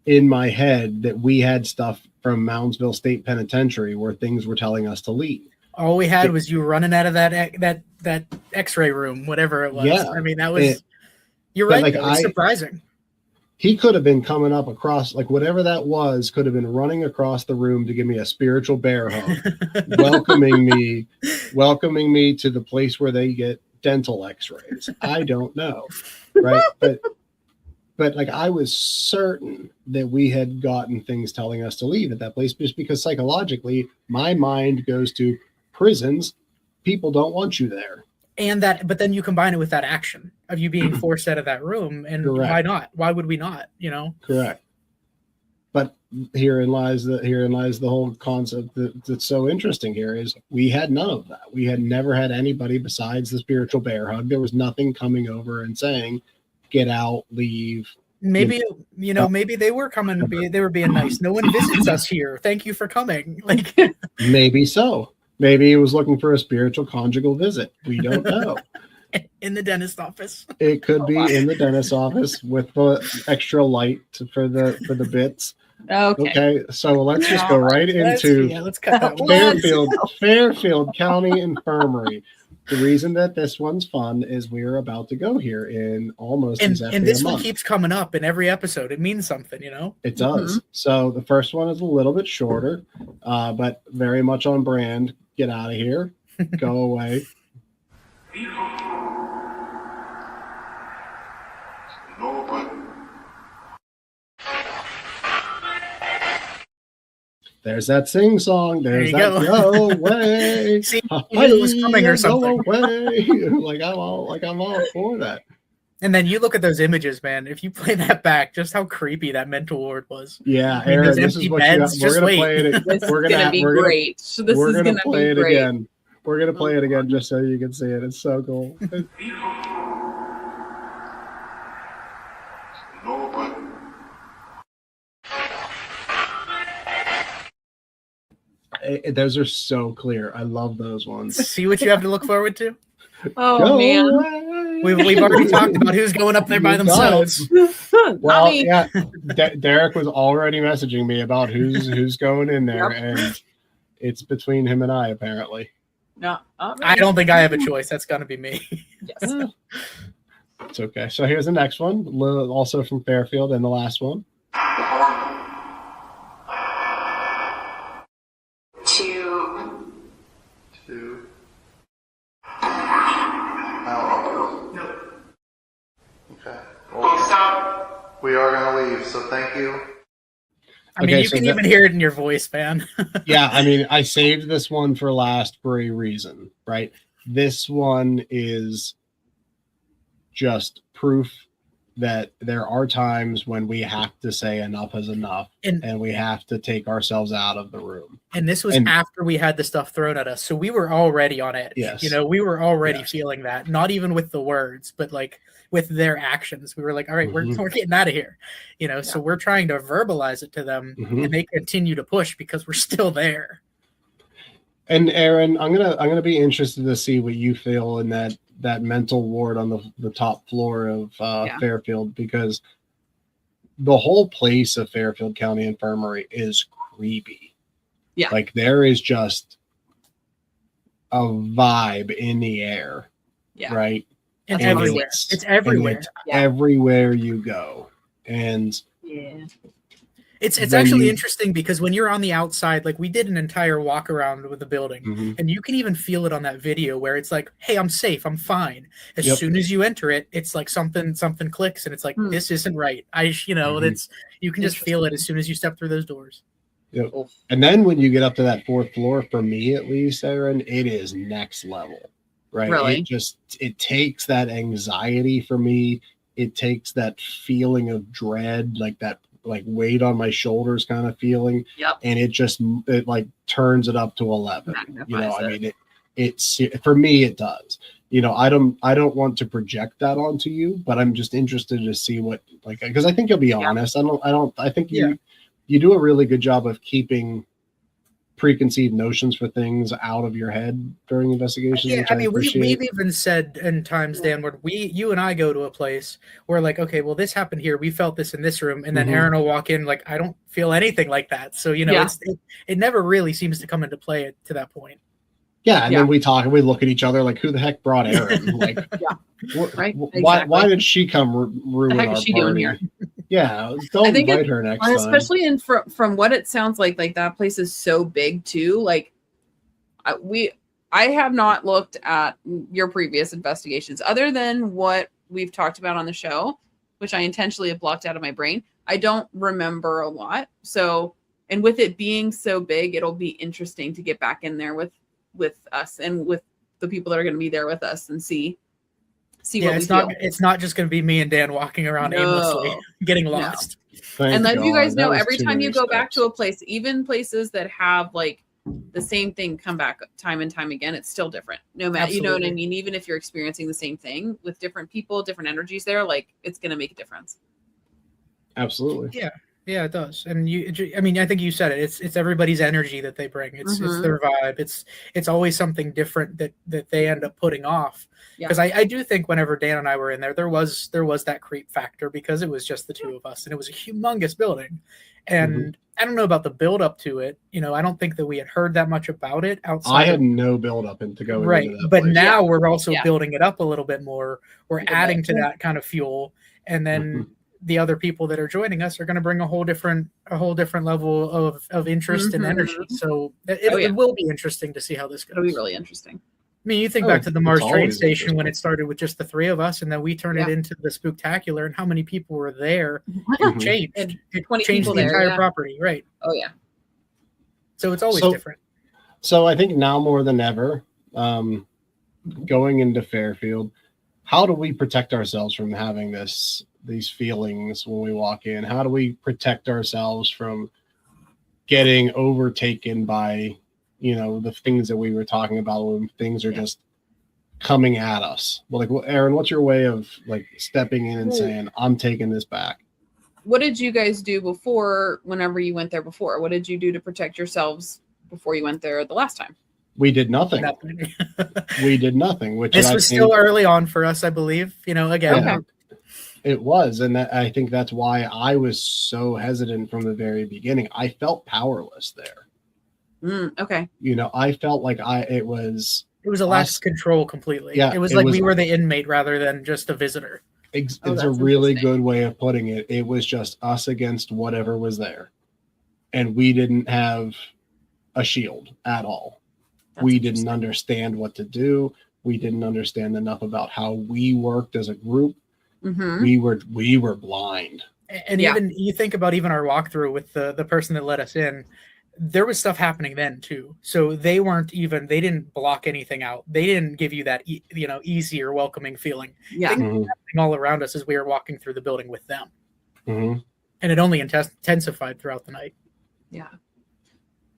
in my head that we had stuff from Moundsville State Penitentiary where things were telling us to leave. All we had was you running out of that X-ray room, whatever it was. Yeah, I mean, that was. You're right. Like, it's surprising. He could have been coming up across, like whatever that was, could have been running across the room to give me a spiritual bear hug, welcoming me to the place where they get dental X-rays. I don't know, right? But like I was certain that we had gotten things telling us to leave at that place, just because psychologically my mind goes to prisons. People don't want you there. But then you combine it with that action of you being forced out of that room, and Correct. Why not? Why would we not? Correct. But herein lies the whole concept that's so interesting here is we had none of that. We had never had anybody besides the spiritual bear hug. There was nothing coming over and saying, "Get out, leave." Maybe maybe they were coming. They were being nice. No one visits us here. Thank you for coming. Like maybe so. Maybe he was looking for a spiritual conjugal visit. We don't know. In the dentist office. It could be in the dentist office with the extra light for the bits. Okay. So let's just go right into let's cut that Fairfield County Infirmary. The reason that this one's fun is we're about to go here in almost exactly and this a month. one keeps coming up in every episode. It means something, It does. So the first one is a little bit shorter, but very much on brand. Get out of here. Go away. There's that sing song. There's that go away. See, it was coming or something. Go away. I'm all for that. And then you look at those images, man. If you play that back, just how creepy that mental ward was. Yeah, Aaron, this is what beds, we're gonna play it. We're gonna be great. So this is gonna play it great. again. We're gonna play it again just so you can see it. It's so cool. Those are so clear. I love those ones. See what you have to look forward to? Oh, man. We've already talked about who's going up there by themselves. Well, yeah. Derek was already messaging me about who's going in there, and it's between him and I, apparently. No, I don't think I have a choice. That's going to be me. Yes. It's okay. So here's the next one, also from Fairfield, and the last one. Two. Okay. Well, we are going to leave, so thank you. I mean, you can even hear it in your voice, man. Yeah, I mean, I saved this one for last for a reason, right? This one is just proof that there are times when we have to say enough is enough, and we have to take ourselves out of the room. And this was after we had the stuff thrown at us, so we were already on edge. Yes. We were already feeling that, not even with the words, but like with their actions. We were like, all right, we're getting out of here. So we're trying to verbalize it to them, and they continue to push because we're still there. And Aaron, I'm gonna be interested to see what you feel in that mental ward on the top floor of Fairfield, because the whole place of Fairfield County Infirmary is creepy. Yeah. Like there is just a vibe in the air. Yeah. Right. And That's everywhere. It's everywhere. Yeah. Everywhere you go. And Yeah. It's then actually you- interesting because when you're on the outside, like we did an entire walk around with the building, Mhm. and you can even feel it on that video where it's like, hey, I'm safe, I'm fine. As Yep. soon as you enter it, it's like something clicks and it's like, this isn't right. Mhm. That's you can just feel it as soon as you step through those doors. Yep. And then when you get up to that 4th floor, for me at least, Aaron, it is next level. Right. Really? It takes that anxiety for me. It takes that feeling of dread, like that like weight on my shoulders kind of feeling. Yep. And it like turns it up to 11. Magnifies I mean it's for me it does. I don't want to project that onto you, but I'm just interested to see what, like, because I think you'll be honest. I think you do a really good job of keeping preconceived notions for things out of your head during investigations. Yeah, which I mean, we've appreciate. even said in times, Dan, where you and I go to a place where like, okay, well, this happened here. We felt this in this room, and then Mhm. Aaron will walk in like, I don't feel anything like that. So it never really seems to come into play to that point. Yeah, and then we talk and we look at each other like, who the heck brought Aaron? Like, Right? Why did she come ruin The heck our is she party? doing here? Yeah, don't I think invite her next time. especially from what it sounds like that place is so big too. Like I have not looked at your previous investigations other than what we've talked about on the show, which I intentionally have blocked out of my brain. I don't remember a lot. So, and with it being so big, it'll be interesting to get back in there with us and with the people that are going to be there with us and see what we feel. It's not just going to be me and Dan walking around aimlessly, getting lost. Thank And let you guys God. That know, was every too time many you go back steps. to a place, even places that have like the same thing come back time and time again, it's still different. No matter, you know what I Absolutely. mean? Even if you're experiencing the same thing with different people, different energies there, like it's going to make a difference. Absolutely. Yeah, it does. And I think you said it. It's everybody's energy that they bring. It's their vibe. It's always something different that they end up putting off. Yeah. Because I do think whenever Dan and I were in there was that creep factor because it was just the two of us and it was a humongous building. And I don't know about the build up to it. I don't think that we had heard that much about it outside. I had no build up into going Right. into that But place. now we're also building it up a little bit more. We're little adding bit. to that kind of fuel. And then the other people that are joining us are going to bring a whole different level of interest and energy. So it will be interesting to see how this goes. It'll be really interesting. I mean, you think Oh, back to the it's Mars train always station when interesting. it started with just the three of us, and then we turned it into the Spooktacular, and how many people were there? It changed. And It 20 changed people the there, entire yeah. property, right? Oh yeah. So it's always So- different. So I think now more than ever, going into Fairfield, how do we protect ourselves from having these feelings when we walk in? How do we protect ourselves from getting overtaken by, the things that we were talking about when things are just coming at us? Well, Aaron, what's your way of like stepping in and saying, I'm taking this back? What did you guys do before, whenever you went there before? What did you do to protect yourselves before you went there the last time? We did nothing. We did nothing, which This I was think- still early on for us, I believe. Again, Yeah. It was, and I think that's why I was so hesitant from the very beginning. I felt powerless there. Okay. I felt like it was it was a lack us- of control completely. Yeah, it was it like was- we were the inmate rather than just a visitor. it's Oh, a that's really interesting. good way of putting it. It was just us against whatever was there, and we didn't have a shield at all. That's We interesting. didn't understand what to do. We didn't understand enough about how we worked as a group. Mm-hmm. We were blind. And Yeah. even you think about even our walkthrough with the person that let us in, there was stuff happening then too. So they didn't block anything out. They didn't give you that easy or welcoming feeling. Yeah. Things Mhm. were happening all around us as we were walking through the building with them, Mhm. and it only intensified throughout the night. Yeah.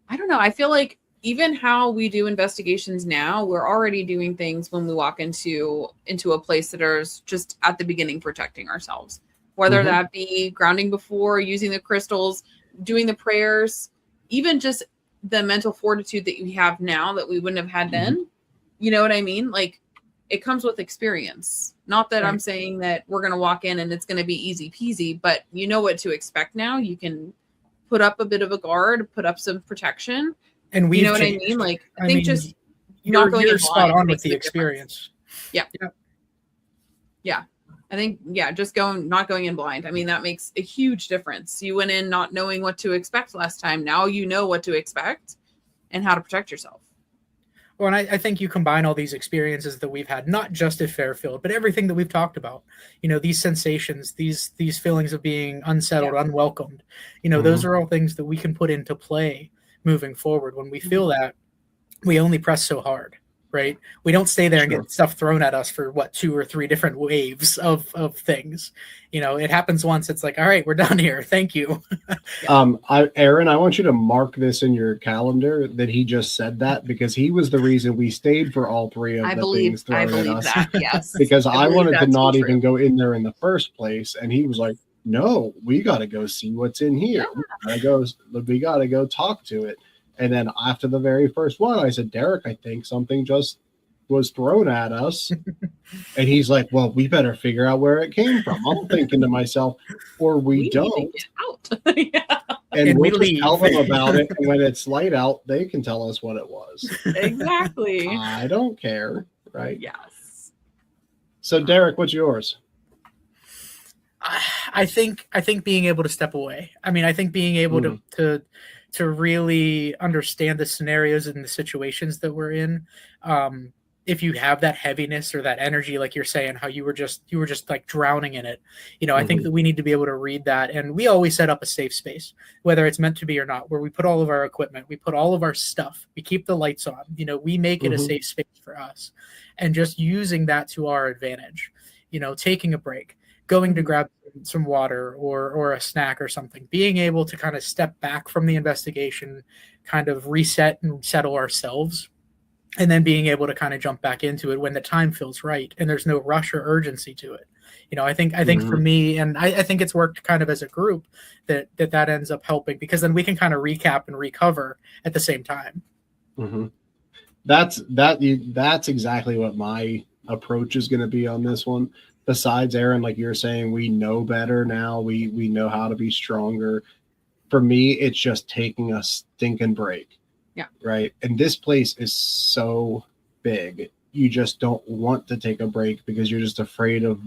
I don't know. I feel like even how we do investigations now, we're already doing things when we walk into a place that is just at the beginning protecting ourselves, whether Mhm. that be grounding before, using the crystals, doing the prayers, even just the mental fortitude that we have now that we wouldn't have had then. You know what I mean? Like it comes with experience. Not that I'm saying that we're going to walk in and it's going to be easy peasy, but you know what to expect now. You can put up a bit of a guard, put up some protection. And we, you know what I mean? Like, I think just not going you're in spot blind on with makes the a big experience. difference. Yeah. I think, just not going in blind. I mean, that makes a huge difference. You went in not knowing what to expect last time. Now you know what to expect and how to protect yourself. Well, and I think you combine all these experiences that we've had, not just at Fairfield, but everything that we've talked about. You know, these sensations, these feelings of being unsettled, unwelcomed. You know, those are all things that we can put into play moving forward. When we feel that, we only press so hard, right? We don't stay there and get stuff thrown at us for 2 or 3 different waves of things. You know, it happens once. It's like, all right, we're done here. Thank you. Aaron, I want you to mark this in your calendar that he just said that, because he was the reason we stayed for all 3 of the things thrown at us. That, yes. Because I wanted to not even go in there in the first place. And he was like, no, we got to go see what's in here. We got to go talk to it. And then after the very first one, I said, Derek, I think something just was thrown at us. And he's like, well, we better figure out where it came from. I'm thinking to myself, or we don't. Need to get out. And we'll just tell them about it. And when it's light out, they can tell us what it was. Exactly. I don't care. Right. Yes. So Derek, what's yours? I think being able to step away. I mean, I think being able to really understand the scenarios and the situations that we're in. If you have that heaviness or that energy, like you're saying, how you were just like drowning in it, you know, I think that we need to be able to read that. And we always set up a safe space, whether it's meant to be or not, where we put all of our equipment, we put all of our stuff, we keep the lights on, you know, we make it a safe space for us, and just using that to our advantage, you know, taking a break, going to grab some water or a snack or something, being able to kind of step back from the investigation, kind of reset and settle ourselves, and then being able to kind of jump back into it when the time feels right and there's no rush or urgency to it. You know, I think for me, and I think it's worked kind of as a group that ends up helping, because then we can kind of recap and recover at the same time. That's exactly what my approach is going to be on this one. Besides, Aaron, like you're saying, we know better now. We know how to be stronger. For me, it's just taking a stinking break. Yeah. Right. And this place is so big. You just don't want to take a break because you're just afraid of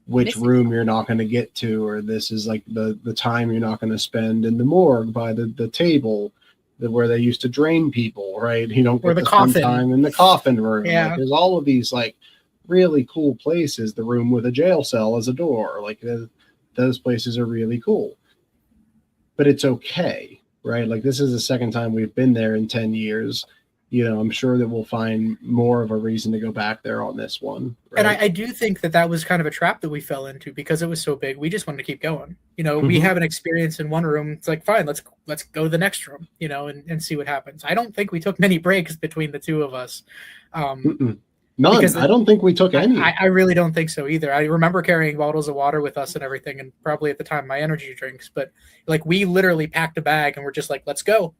which room you're not going to get to, or this is like the time you're not going to spend in the morgue by the table where they used to drain people, right? You don't get to spend time in the coffin room. Yeah. Like, there's all of these like really cool places. The room with a jail cell as a door, like those places are really cool. But it's okay, right? Like, this is the second time we've been there in 10 years. You know, I'm sure that we'll find more of a reason to go back there on this one. Right? And I do think that was kind of a trap that we fell into because it was so big. We just wanted to keep going. You know, we have an experience in one room. It's like, fine, let's go to the next room, you know, and see what happens. I don't think we took many breaks between the two of us. None. I don't think we took any. I really don't think so either. I remember carrying bottles of water with us and everything, and probably at the time my energy drinks. But like, we literally packed a bag and we're just like, let's go.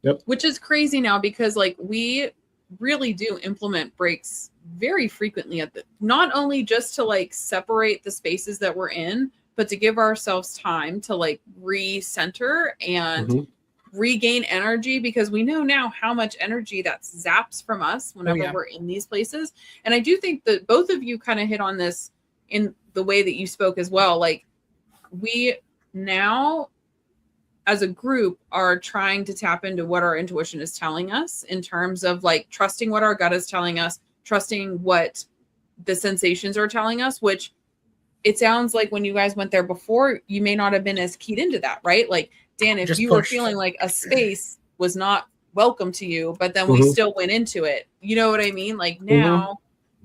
Yep. Which is crazy now because like we really do implement breaks very frequently not only just to like separate the spaces that we're in, but to give ourselves time to like recenter and regain energy, because we know now how much energy that zaps from us whenever we're in these places. And I do think that both of you kind of hit on this in the way that you spoke as well. Like, we now as a group are trying to tap into what our intuition is telling us in terms of like trusting what our gut is telling us, trusting what the sensations are telling us, which it sounds like when you guys went there before, you may not have been as keyed into that, right? Like, Dan, if you were feeling like a space was not welcome to you, but then we still went into it, you know what I mean? Like, now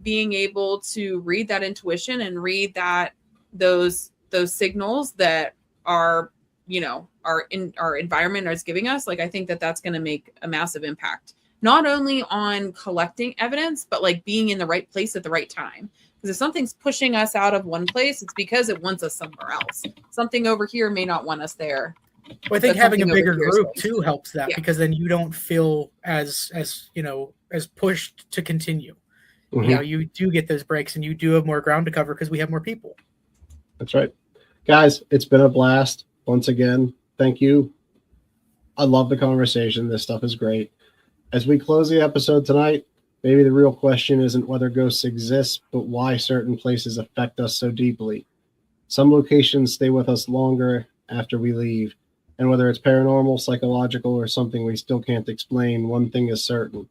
being able to read that intuition and read that those signals that are, you know, our environment is giving us, like, I think that that's going to make a massive impact, not only on collecting evidence, but like being in the right place at the right time. Because if something's pushing us out of one place, it's because it wants us somewhere else. Something over here may not want us there. Well, I think having a bigger group too helps that, because then you don't feel as you know, as pushed to continue. You do get those breaks and you do have more ground to cover because we have more people. That's right. Guys, it's been a blast. Once again, thank you. I love the conversation. This stuff is great. As we close the episode tonight, maybe the real question isn't whether ghosts exist, but why certain places affect us so deeply. Some locations stay with us longer after we leave, and whether it's paranormal, psychological, or something we still can't explain, one thing is certain.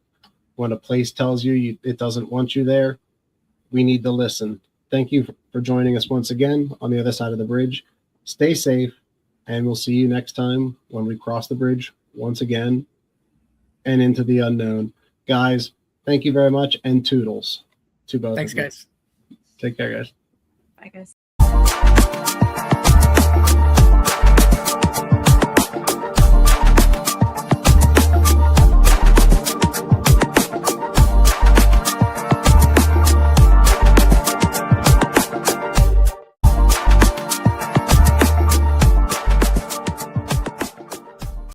When a place tells you it doesn't want you there, we need to listen. Thank you for joining us once again on the other side of the bridge. Stay safe, and we'll see you next time when we cross the bridge once again and into the unknown. Guys, thank you very much, and toodles to both Thanks, of you. guys. Take care, guys. Bye, guys.